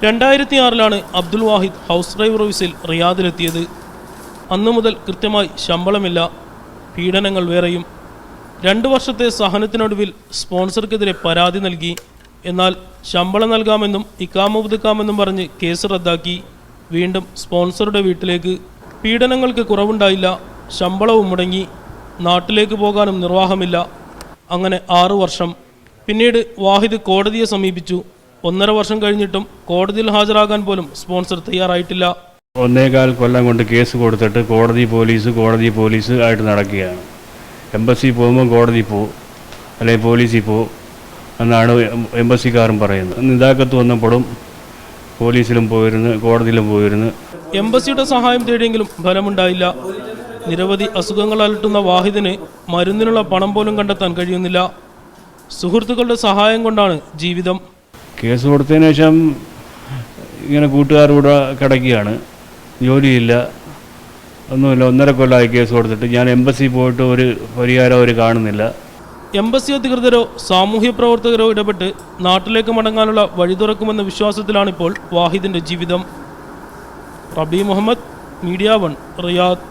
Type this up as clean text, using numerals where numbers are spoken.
2006 അബ്ദുൽ വാഹിദ് house driver ഓഫീസിൽ റിയാദിലെത്തിയത്. അന്നു മുതൽ കൃത്യമായി ശമ്പളമില്ല, പീഡനങ്ങൾ വേറെയും. 2 വർഷത്തെ സഹനത്തിനൊടുവിൽ സ്പോൺസർക്കെതിരെ പരാതി നൽകി. എന്നാൽ ശമ്പളം നൽകാമെന്നും ഇക്കാമ പുതുക്കാമെന്നും പറഞ്ഞ് കേസ് റദ്ദാക്കി. വീണ്ടും സ്പോൺസറുടെ വീട്ടിലേക്ക്. പീഡനങ്ങൾക്ക് കുറവുണ്ടായില്ല, ശമ്പളവും മുടങ്ങി. നാട്ടിലേക്ക് പോകാനും നിർവാഹമില്ല. അങ്ങനെ 6 വർഷം. പിന്നീട് വാഹിദ് കോടതിയെ സമീപിച്ചു. 1.5 വർഷം കഴിഞ്ഞിട്ടും കോടതിയിൽ ഹാജരാകാൻ പോലും സ്പോൺസർ തയ്യാറായിട്ടില്ല. 1.25 കൊല്ലം കൊണ്ട് കേസ് കൊടുത്തിട്ട് കോടതി പോലീസ് ആയിട്ട് നടക്കുകയാണ്. എംബസി പോകുമ്പോൾ കോടതി പോകും, അല്ലെങ്കിൽ പോലീസിൽ പോകും എന്നാണ് എംബസിക്കാരും പറയുന്നത്. നിതാക്കത്ത് വന്നപ്പോഴും പോലീസിലും പോയിരുന്നു, കോടതിയിലും പോയിരുന്നു. എംബസിയുടെ സഹായം തേടിയെങ്കിലും ഫലമുണ്ടായില്ല. നിരവധി അസുഖങ്ങൾ അലട്ടുന്ന വാഹിദിന് മരുന്നിനുള്ള പണം പോലും കണ്ടെത്താൻ കഴിയുന്നില്ല. സുഹൃത്തുക്കളുടെ സഹായം കൊണ്ടാണ് ജീവിതം. കേസ് കൊടുത്തതിന് ശേഷം ഇങ്ങനെ കൂട്ടുകാരുടെ കിടക്കുകയാണ്, ജോലിയില്ല, ഒന്നുമില്ല. 1.5 കൊല്ലമായി കേസ് കൊടുത്തിട്ട്. ഞാൻ എംബസി പോയിട്ട് ഒരു പരിഹാരം അവർ കാണുന്നില്ല. എംബസി അധികൃതരോ സാമൂഹ്യ പ്രവർത്തകരോ ഇടപെട്ട് നാട്ടിലേക്ക് മടങ്ങാനുള്ള വഴി തുറക്കുമെന്ന വിശ്വാസത്തിലാണിപ്പോൾ വാഹിദിൻ്റെ ജീവിതം. റബി മുഹമ്മദ്, മീഡിയ 1, റിയാദ്.